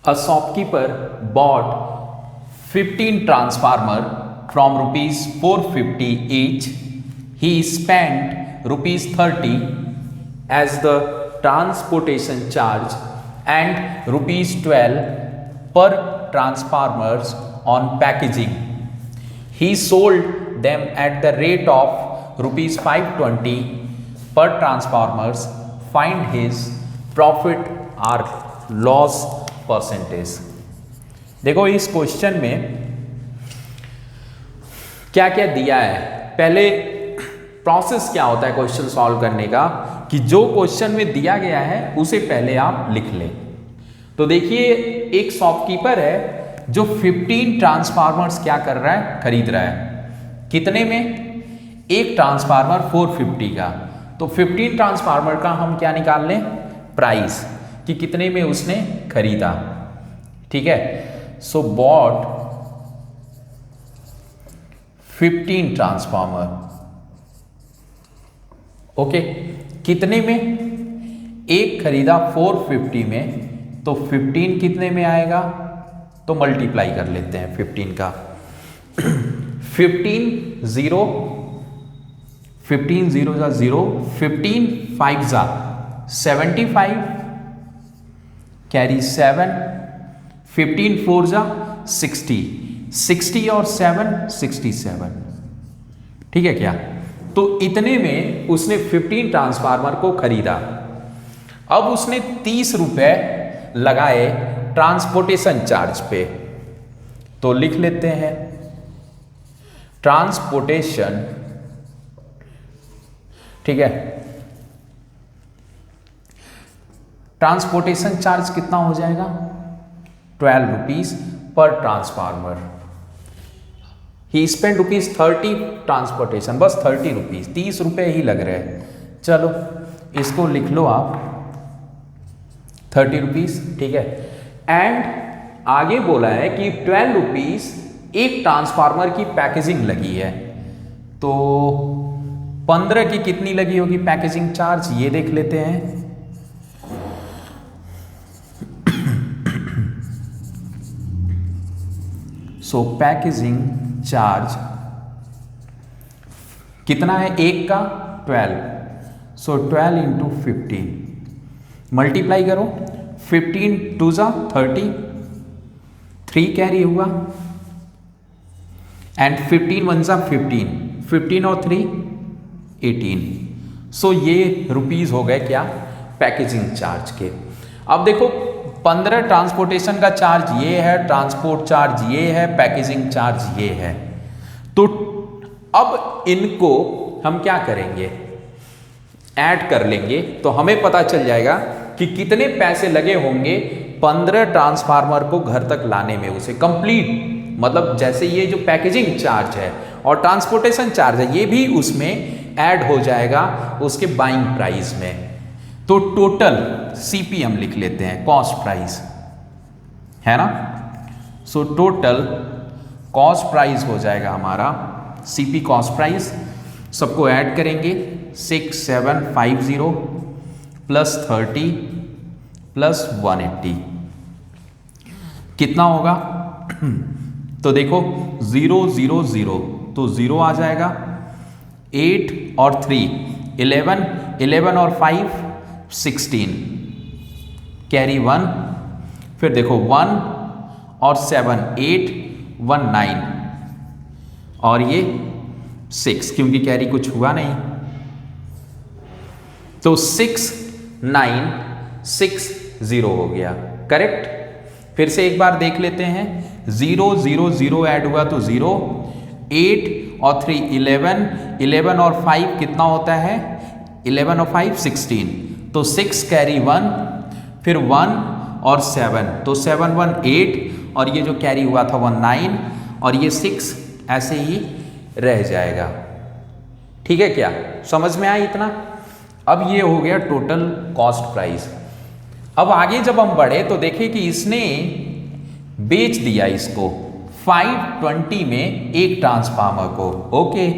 A shopkeeper bought 15 transformer from rupees 450 each. He spent rupees 30 as the transportation charge and rupees 12 per transformers on packaging. He sold them at the rate of rupees 520 per transformers. Find his profit or loss percentage. देखो इस question में क्या क्या दिया है, पहले process क्या होता है क्वेश्चन सॉल्व करने का कि जो क्वेश्चन में दिया गया है उसे पहले आप लिख लें। तो देखिए एक शॉपकीपर है जो 15 ट्रांसफार्मर्स क्या कर रहा है, खरीद रहा है। कितने में? एक ट्रांसफार्मर 450 का। तो 15 ट्रांसफार्मर का हम क्या निकाल लें, प्राइस कि कितने में उसने खरीदा। ठीक है, सो बॉट 15 ट्रांसफार्मर। ओके, कितने में? एक खरीदा 450 में, तो 15 कितने में आएगा, तो मल्टीप्लाई कर लेते हैं 15 का। 15 0 15 0 जा 0, 15 5 जा 75, कैरी 7, 15 4 जा 60, 60 और 7 67। ठीक है क्या? तो इतने में उसने 15 ट्रांसफार्मर को खरीदा। अब उसने 30 रुपए लगाए ट्रांसपोर्टेशन चार्ज पे, तो लिख लेते हैं ट्रांसपोर्टेशन। ठीक है, ट्रांसपोर्टेशन चार्ज कितना हो जाएगा, 12 रुपीज पर ट्रांसफार्मर। ही स्पेंड रुपीज 30 ट्रांसपोर्टेशन, बस 30 रुपीज, 30 रुपए ही लग रहे हैं। चलो इसको लिख लो आप 30 रुपीज। ठीक है, एंड आगे बोला है कि 12 रुपीज एक ट्रांसफार्मर की पैकेजिंग लगी है, तो 15 की कितनी लगी होगी पैकेजिंग चार्ज, ये देख लेते हैं। सो पैकेजिंग चार्ज कितना है, एक का 12, सो 12 इंटू 15 मल्टीप्लाई करो, 15 2 जा 30, 3 कैरी हुआ, एंड 15 1 जा 15, 15 और 3 18। सो ये रुपीज हो गए क्या, पैकेजिंग चार्ज के। अब देखो 15 ट्रांसपोर्टेशन का चार्ज ये है, ट्रांसपोर्ट चार्ज ये है, पैकेजिंग चार्ज ये है। तो अब इनको हम क्या करेंगे, ऐड कर लेंगे, तो हमें पता चल जाएगा कि कितने पैसे लगे होंगे 15 ट्रांसफार्मर को घर तक लाने में, उसे कंप्लीट। मतलब जैसे ये जो पैकेजिंग चार्ज है और ट्रांसपोर्टेशन चार्ज है, ये भी उसमें ऐड हो जाएगा उसके बाइंग प्राइस में। तो टोटल सीपीएम लिख लेते हैं, कॉस्ट प्राइस है ना। सो टोटल कॉस्ट प्राइस हो जाएगा हमारा सीपी कॉस्ट प्राइस। सबको ऐड करेंगे, 6750 प्लस 30 प्लस 180 कितना होगा तो देखो 0 0 0, तो 0 आ जाएगा, 8 और 3 11, 11 और 5 16, कैरी 1, फिर देखो 1 और 7 8 1 9, और ये 6 क्योंकि कैरी कुछ हुआ नहीं, तो 6 9 6 0 हो गया, करेक्ट। फिर से एक बार देख लेते हैं, 0 0 0 ऐड हुआ तो 0, 8 और 3 11, 11 और 5 कितना होता है, 11 और 5 16, तो 6 कैरी 1, फिर 1 और 7, तो 7 1 8, और ये जो कैरी हुआ था 1 9, और ये 6 ऐसे ही रह जाएगा। ठीक है क्या, समझ में आया इतना। अब ये हो गया टोटल कॉस्ट प्राइस। अब आगे जब हम बढ़े तो देखें कि इसने बेच दिया इसको 520 में एक ट्रांसफार्मर को। ओके,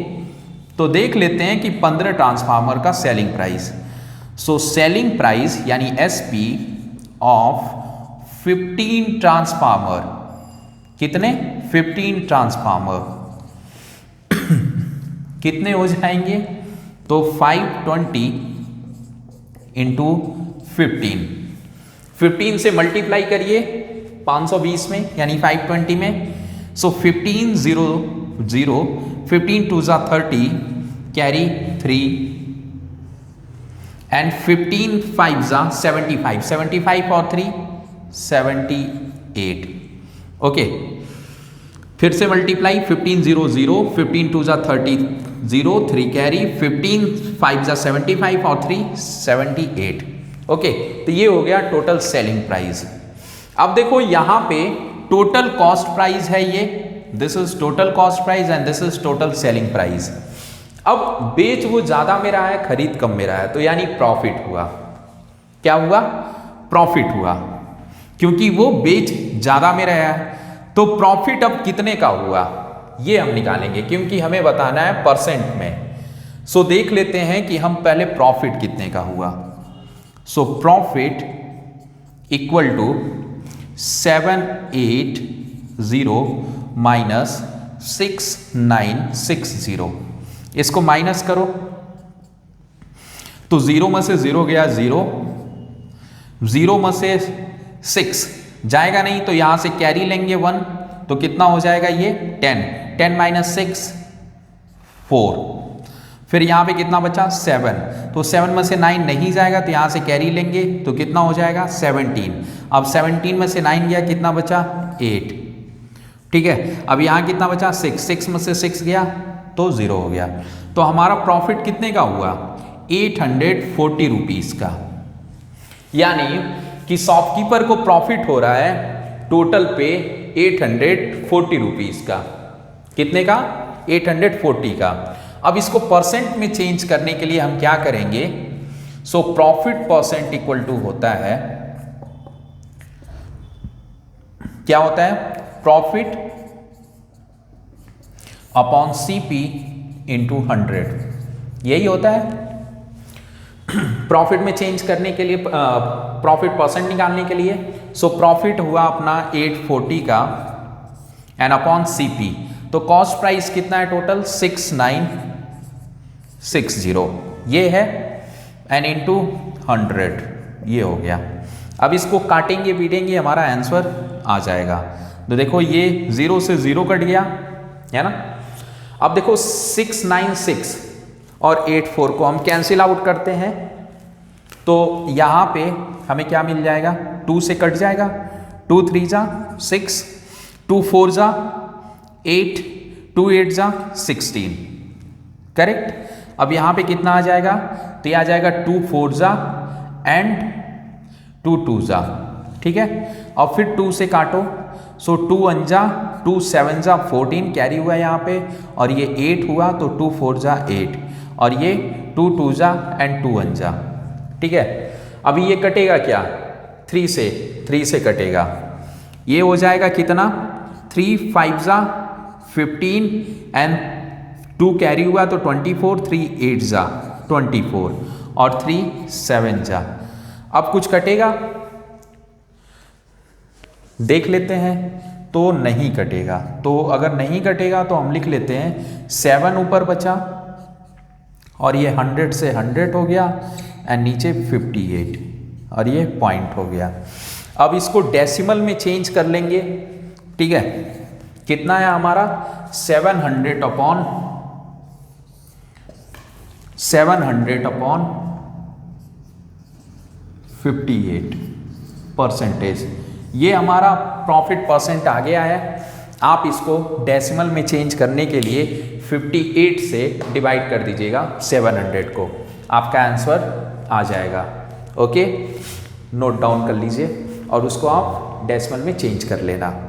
तो देख लेते हैं कि 15 ट्रांसफार्मर का selling price. So selling price यानी एसपी ऑफ 15 ट्रांसफार्मर, कितने 15 ट्रांसफार्मर कितने हो जाएंगे, तो 520 इंटू 15 से मल्टीप्लाई करिए 520 में यानी 520 में, सो 15 0 0, 15 2 जा 30, कैरी 3 एंड 15 5 जा 75, 75 और 3 78। ओके, फिर से मल्टीप्लाई 15 0 0, 15 2 जा 30 0, 3 कैरी, 15 5 जा 75 और 3 78। ओके, तो ये हो गया टोटल सेलिंग प्राइस। अब देखो यहां पे टोटल कॉस्ट प्राइस है ये, this is total cost price and this is total selling price. अब बेच वो ज्यादा में रहा है, खरीद कम में रहा है, तो यानी प्रॉफिट हुआ। क्या हुआ, प्रॉफिट हुआ, क्योंकि वो बेच ज्यादा में रहा है। तो प्रॉफिट अब कितने का हुआ ये हम निकालेंगे, क्योंकि हमें बताना है परसेंट में। सो देख लेते हैं कि हम पहले प्रॉफिट कितने का हुआ। So profit equal to 780 minus 6960, इसको माइनस करो तो 0 में से 0 गया 0, 0 में से 6 जाएगा नहीं, तो यहां से कैरी लेंगे 1, तो कितना हो जाएगा ये 10, 10 माइनस 6 4, फिर यहां पे कितना बचा 7, तो 7 में से 9 नहीं जाएगा, तो यहां से कैरी लेंगे तो कितना हो जाएगा 17। अब 17 में से 9 गया, कितना बचा 8। ठीक है, अब यहां कितना बचा 6, 6 में से 6 गया तो 0 हो गया। तो हमारा प्रॉफिट कितने का हुआ 840 रुपीज का, यानी कि शॉपकीपर को प्रॉफिट हो रहा है टोटल पे 840 रुपीज का। कितने का 840 का। अब इसको परसेंट में चेंज करने के लिए हम क्या करेंगे, so profit percent equal to होता है, क्या होता है, प्रॉफिट अपॉन सीपी इंटू 100, यही होता है। प्रॉफिट में चेंज करने के लिए, प्रॉफिट परसेंट निकालने के लिए, सो प्रॉफिट हुआ अपना 840 का एंड अपॉन सीपी, तो कॉस्ट प्राइस कितना है टोटल 6960 ये है, एंड इंटू 100 ये हो गया। अब इसको काटेंगे पीटेंगे, हमारा आंसर आ जाएगा। तो देखो ये 0 से 0 कट गया है ना। अब देखो 696 और 84 को हम कैंसिल आउट करते हैं, तो यहां पे हमें क्या मिल जाएगा, 2 से कट जाएगा, 2 3 जा 6, 2 4 जा 8, 2 8 जा 16, करेक्ट। अब यहां पे कितना आ जाएगा, तो ये आ जाएगा 2 4 जा एंड 2 2 जा, ठीक है। अब फिर 2 से काटो, सो 2 1 जा 2 7 जा 14 कैरी हुआ यहाँ पे, और ये 8 हुआ तो 2 4 जा 8, और ये 2 2 जा एंड 2 1 जा, ठीक है। अभी ये कटेगा क्या, 3 से कटेगा, ये हो जाएगा कितना 3 5 जा 15 एंड 2 कैरी हुआ तो 24, 3 8 जा 24 और 3 7 जा। अब कुछ कटेगा, देख लेते हैं, तो नहीं कटेगा। तो अगर नहीं कटेगा तो हम लिख लेते हैं 7 ऊपर बचा, और ये 100 से 100 हो गया एंड नीचे 58, और ये पॉइंट हो गया। अब इसको डेसिमल में चेंज कर लेंगे, ठीक है। कितना है हमारा 700 अपॉन 58 परसेंटेज, ये हमारा प्रॉफिट परसेंट आ गया है। आप इसको डेसिमल में चेंज करने के लिए 58 से डिवाइड कर दीजिएगा 700 को, आपका आंसर आ जाएगा। ओके, नोट डाउन कर लीजिए और उसको आप डेसिमल में चेंज कर लेना।